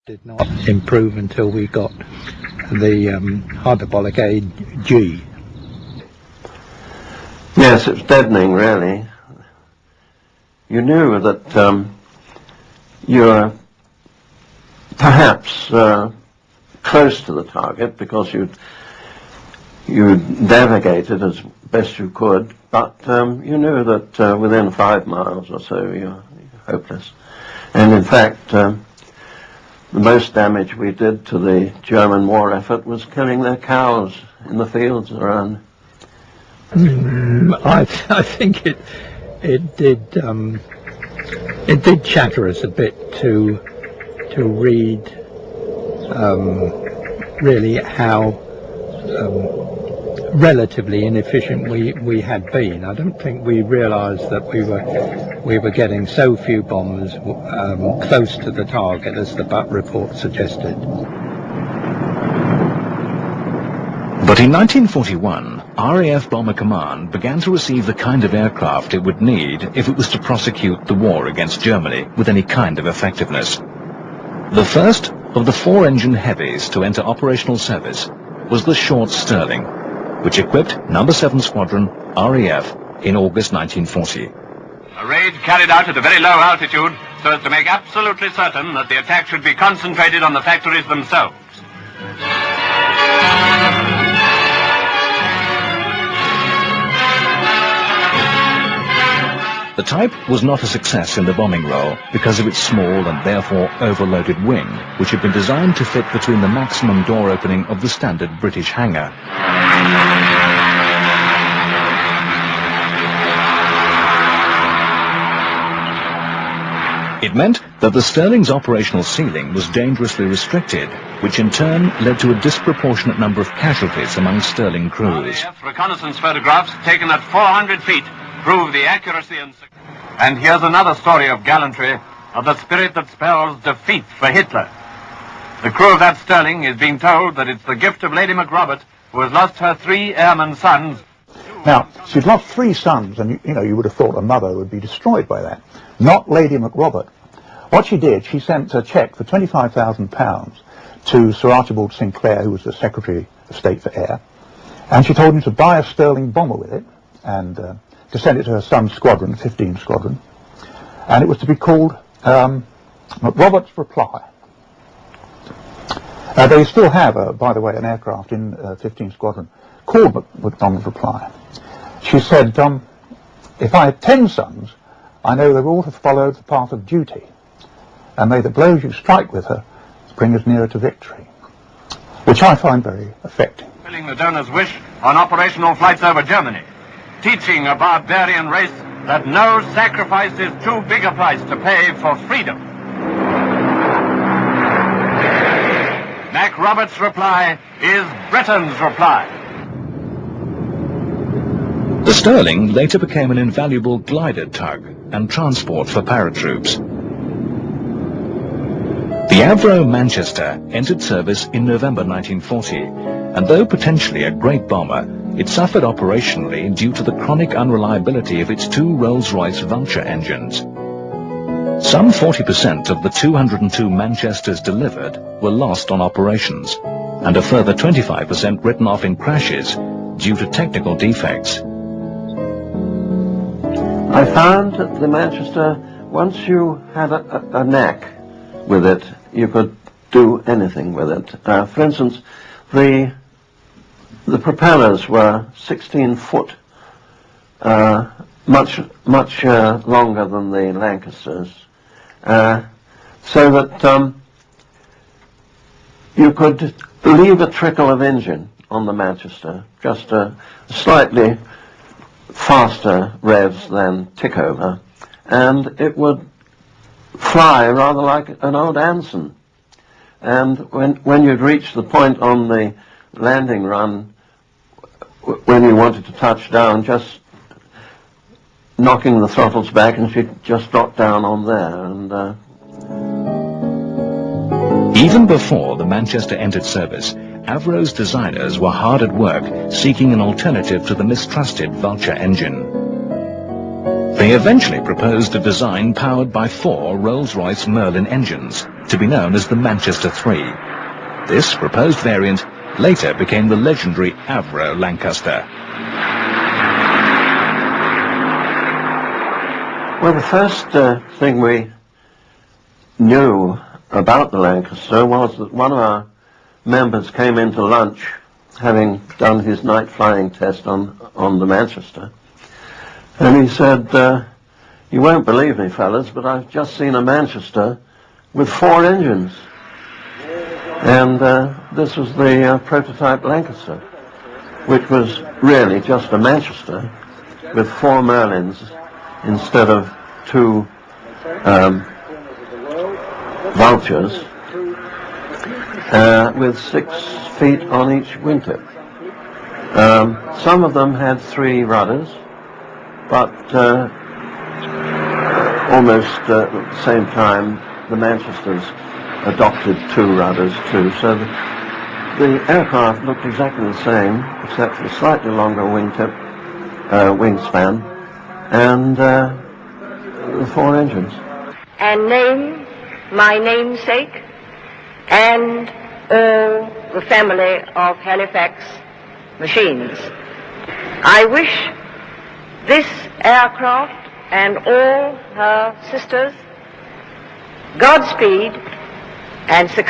Did not improve until we got the hyperbolic aid G. Yes, it was deadening, really. You knew that you were perhaps close to the target because you navigated as best you could, but you knew that within 5 miles or so you're hopeless. And in fact, the most damage we did to the German war effort was killing their cows in the fields around. I think it did chatter us a bit to read really how relatively inefficient we had been. I don't think we realised that we were getting so few bombers close to the target as the Butt report suggested. But in 1941, RAF Bomber Command began to receive the kind of aircraft it would need if it was to prosecute the war against Germany with any kind of effectiveness. The first of the 4-engine heavies to enter operational service was the short Stirling, which equipped No. 7 Squadron, RAF, in August 1940. A raid carried out at a very low altitude so as to make absolutely certain that the attack should be concentrated on the factories themselves. The type was not a success in the bombing role because of its small and therefore overloaded wing, which had been designed to fit between the maximum door opening of the standard British hangar. It meant that the Stirling's operational ceiling was dangerously restricted, which in turn led to a disproportionate number of casualties among Stirling crews. RAF reconnaissance photographs taken at 400 feet prove the accuracy and success. And here's another story of gallantry, of the spirit that spells defeat for Hitler. The crew of that Stirling is being told that it's the gift of Lady McRobert, who has lost her 3 airman sons. Now, she'd lost 3 sons, and you would have thought a mother would be destroyed by that. Not Lady McRobert. What she did, she sent a cheque for £25,000 to Sir Archibald Sinclair, who was the Secretary of State for Air, and she told him to buy a Stirling bomber with it, and to send it to her son's squadron, 15 Squadron, and it was to be called McRobert's Reply. They still have, by the way, an aircraft in 15 Squadron called McDonald's Reply. She said, if I had 10 sons, I know they would all have followed the path of duty, and may the blows you strike with her bring us nearer to victory, which I find very affecting. Fulfilling the donor's wish on operational flights over Germany, teaching a barbarian race that no sacrifice is too big a price to pay for freedom. McRobert's reply is Britain's reply. The Stirling later became an invaluable glider tug and transport for paratroops. The Avro Manchester entered service in November 1940, and though potentially a great bomber, it suffered operationally due to the chronic unreliability of its 2 Rolls-Royce Vulture engines. Some 40% of the 202 Manchesters delivered were lost on operations, and a further 25% written off in crashes due to technical defects. I found that the Manchester, once you had a knack with it, you could do anything with it. For instance, the propellers were 16 foot, much longer than the Lancasters, so that you could leave a trickle of engine on the Manchester, just a slightly faster revs than tick over, and it would fly rather like an old Anson. And when you'd reach the point on the landing run, when you wanted to touch down, just knocking the throttles back and she'd just drop down on there. And even before the Manchester entered service, Avro's designers were hard at work seeking an alternative to the mistrusted Vulture engine. They eventually proposed a design powered by 4 Rolls-Royce Merlin engines, to be known as the Manchester 3. This proposed variant later became the legendary Avro Lancaster. Well, the first thing we knew about the Lancaster was that one of our members came into lunch having done his night flying test on the Manchester, and he said, "You won't believe me, fellas, but I've just seen a Manchester with 4 engines." And this was the prototype Lancaster, which was really just a Manchester with 4 Merlins instead of 2 Vultures, with 6 feet on each wingtip. Some of them had 3 rudders, but almost at the same time the Manchesters adopted 2 rudders too. So the aircraft looked exactly the same, except for a slightly longer wingspan, and the 4 engines. And name my namesake and all the family of Halifax machines. I wish this aircraft and all her sisters Godspeed and success.